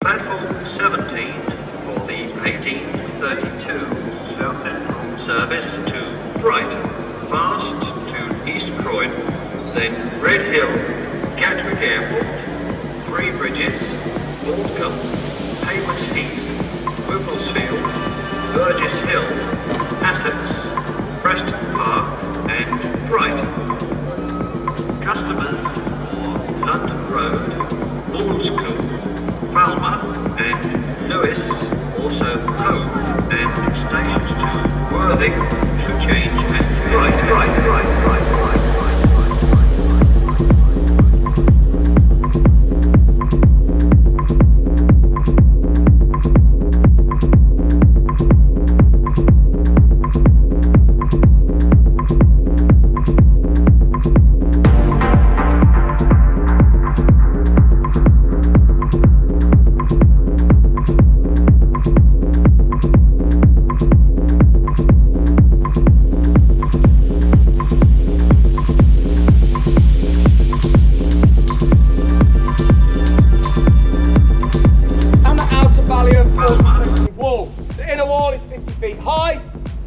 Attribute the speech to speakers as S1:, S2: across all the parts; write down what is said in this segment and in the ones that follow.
S1: Platform 17 for the 1832 South Central service to Brighton, fast to East Croydon, then Red Hill, Gatwick Airport, Three Bridges, Waltham, Haywards Heath, Whipplesfield, Burgess Hill, Essex, Preston Park and Brighton. Customers for London Road, Walscombe, Falmer and Lewis, also Hove and stations to Worthing should change at right.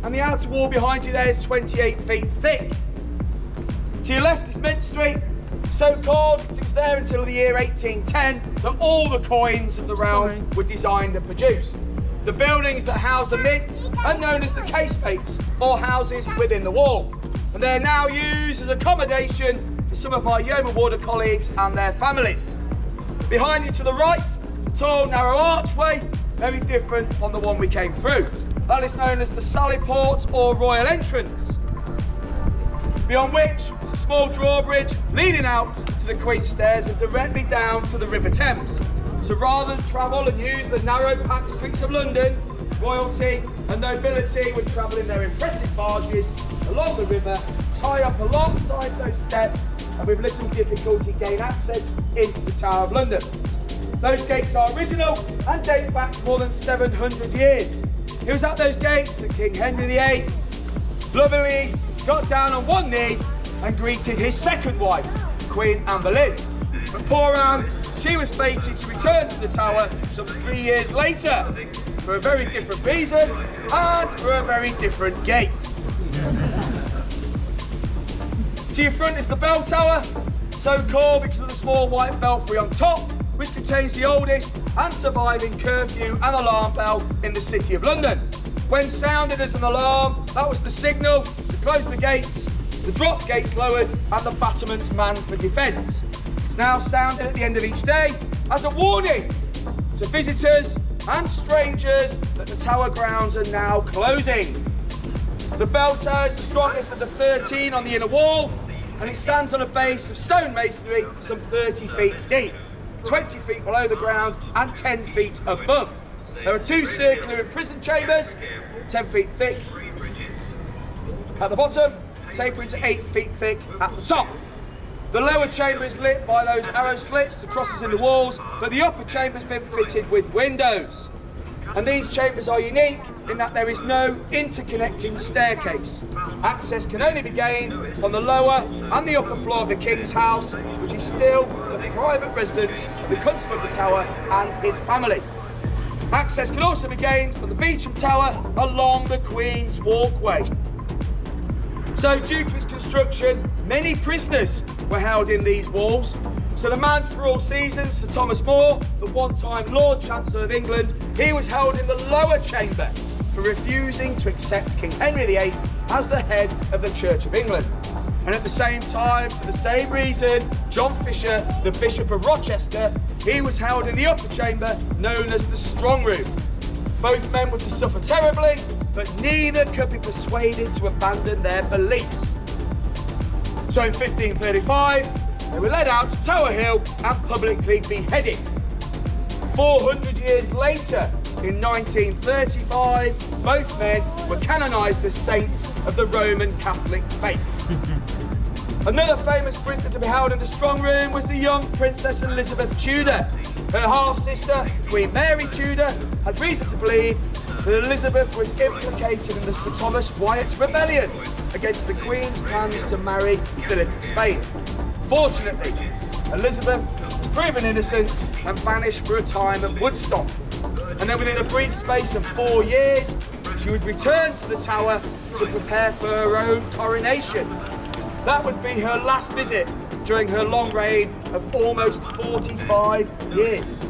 S2: And the outer wall behind you there is 28 feet thick. To your left is Mint Street, so called because it was there until the year 1810 that all the coins of the realm were designed and produced. The buildings that house the mint are known as the casemates, or houses within the wall, and they're now used as accommodation for some of my Yeoman Warder colleagues and their families. Behind you to the right, the tall narrow archway, very different from the one we came through. That is known as the Sallyport or Royal Entrance, beyond which is a small drawbridge leading out to the Queen's Stairs and directly down to the River Thames. So rather than travel and use the narrow packed streets of London, royalty and nobility would travel in their impressive barges along the river, tie up alongside those steps and with little difficulty gain access into the Tower of London. Those gates are original and date back more than 700 years. It was at those gates that King Henry VIII lovingly got down on one knee and greeted his second wife, Queen Anne Boleyn. But poor Anne, she was fated to return to the Tower some 3 years later for a very different reason and for a very different gate. To your front is the bell tower, so called because of the small white belfry on top, which contains the oldest and surviving curfew and alarm bell in the City of London. When sounded as an alarm, that was the signal to close the gates, the drop gates lowered and the battlements manned for defence. It's now sounded at the end of each day as a warning to visitors and strangers that the Tower grounds are now closing. The bell tower is the strongest of the 13 on the inner wall, and it stands on a base of stone masonry some 30 feet deep, 20 feet below the ground and 10 feet above. There are two circular imprisoned chambers, 10 feet thick at the bottom, tapering to 8 feet thick at the top. The lower chamber is lit by those arrow slits, the crosses in the walls, but the upper chamber has been fitted with windows. And these chambers are unique in that there is no interconnecting staircase. Access can only be gained from the lower and the upper floor of the King's house, which is still the private residence of the Constable of the Tower and his family. Access can also be gained from the Beauchamp Tower along the Queen's Walkway. So due to its construction, many prisoners were held in these walls. So the man for all seasons, Sir Thomas More, the one-time Lord Chancellor of England, he was held in the lower chamber for refusing to accept King Henry VIII as the head of the Church of England. And at the same time, for the same reason, John Fisher, the Bishop of Rochester, he was held in the upper chamber known as the Strong Room. Both men were to suffer terribly, but neither could be persuaded to abandon their beliefs. So in 1535, they were led out to Tower Hill and publicly beheaded. 400 years later, in 1935, both men were canonised as saints of the Roman Catholic faith. Another famous prisoner to be held in the Strong Room was the young Princess Elizabeth Tudor. Her half-sister, Queen Mary Tudor, had reason to believe that Elizabeth was implicated in the Sir Thomas Wyatt rebellion against the Queen's plans to marry Philip of Spain. Fortunately, Elizabeth was proven innocent and banished for a time at Woodstock. And then within a brief space of 4 years, she would return to the Tower to prepare for her own coronation. That would be her last visit during her long reign of almost 45 years.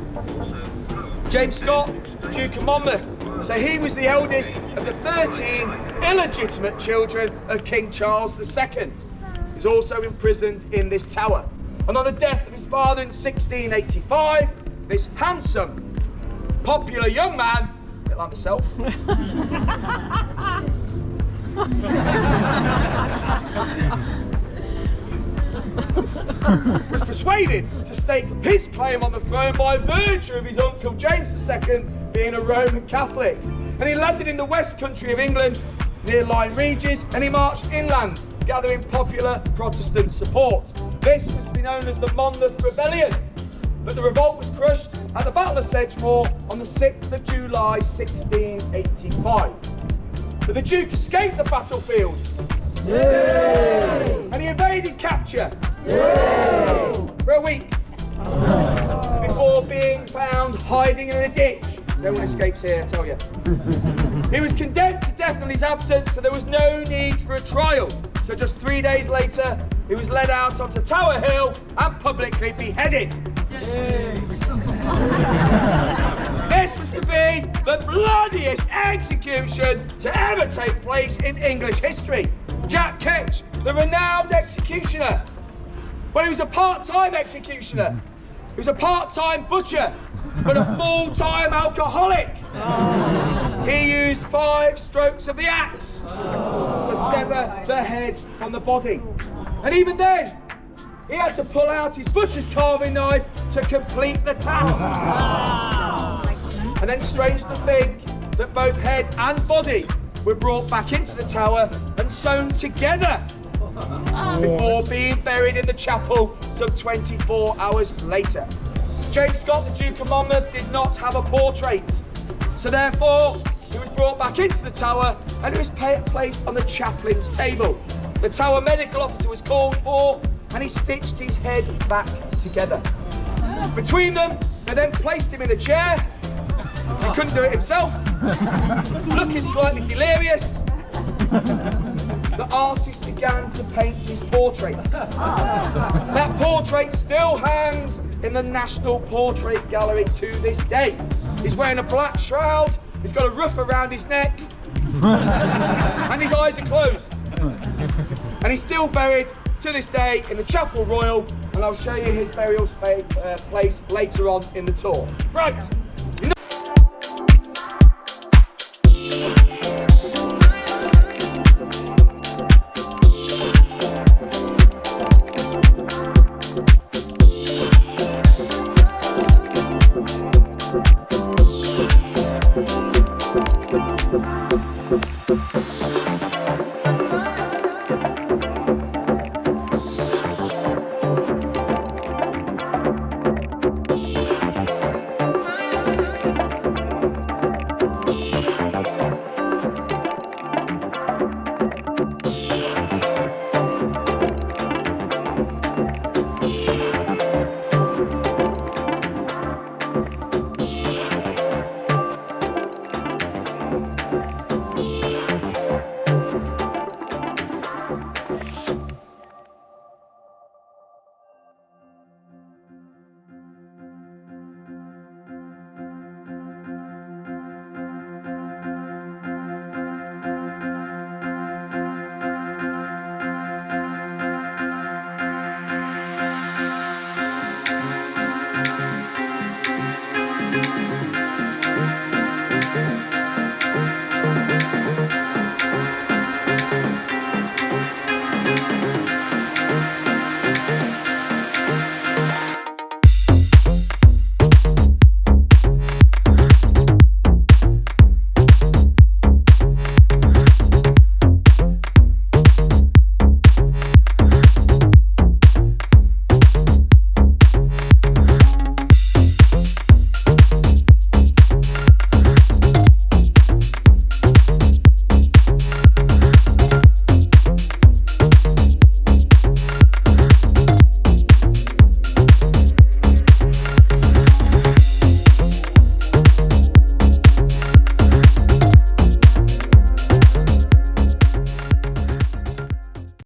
S2: James Scott, Duke of Monmouth, so he was the eldest of the 13 illegitimate children of King Charles II. He's also imprisoned in this tower. And on the death of his father in 1685, this handsome, popular young man, a bit like myself, was persuaded to stake his claim on the throne by virtue of his uncle James II being a Roman Catholic. And he landed in the West Country of England near Lyme Regis, and he marched inland, gathering popular Protestant support. This was to be known as the Monmouth Rebellion, but the revolt was crushed at the Battle of Sedgemoor on the 6th of July 1685. But the Duke escaped the battlefield. Yay! And he evaded capture. Yay! For a week before being found hiding in a ditch. No one escapes here, I tell you. He was condemned to death in his absence, so there was no need for a trial. So just 3 days later, he was led out onto Tower Hill and publicly beheaded. This was to be the bloodiest execution to ever take place in English history. Jack Ketch, the renowned executioner. Well, he was a part-time executioner. He was a part-time butcher, but a full-time alcoholic. He used 5 strokes of the axe to sever the head from the body. And even then, he had to pull out his butcher's carving knife to complete the task. And then, strange to think that both head and body were brought back into the tower and sewn together before being buried in the chapel some 24 hours later. James Scott, the Duke of Monmouth, did not have a portrait, so therefore he was brought back into the tower and he was placed on the chaplain's table. The tower medical officer was called for and he stitched his head back together. Between them, they then placed him in a chair. He couldn't do it himself. Looking slightly delirious, the artist began to paint his portrait. That portrait still hangs in the National Portrait Gallery to this day. He's wearing a black shroud, he's got a ruff around his neck, and his eyes are closed. And he's still buried to this day in the Chapel Royal, and I'll show you his burial place later on in the tour. Right.